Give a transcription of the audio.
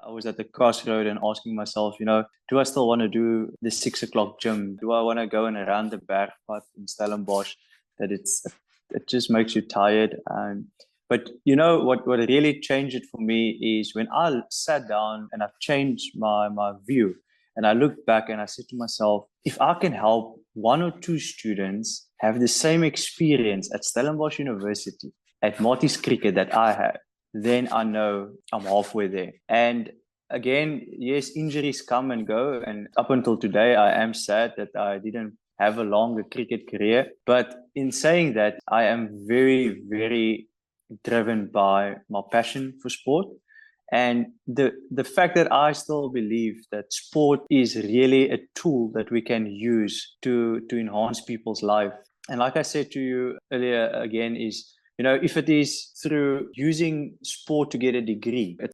I was at the crossroad and asking myself, do I still want to do the 6 o'clock gym? Do I want to go and run the Bergpad in Stellenbosch? It just makes you tired. But what really changed it for me is when I sat down and I've changed my view. And I looked back and I said to myself, if I can help one or two students have the same experience at Stellenbosch University, at Marty's Cricket that I had, then I know I'm halfway there. And again, yes, injuries come and go. And up until today, I am sad that I didn't have a longer cricket career. But in saying that, I am very, very driven by my passion for sport. And the fact that I still believe that sport is really a tool that we can use to enhance people's life. And like I said to you earlier again, is if it is through using sport to get a degree,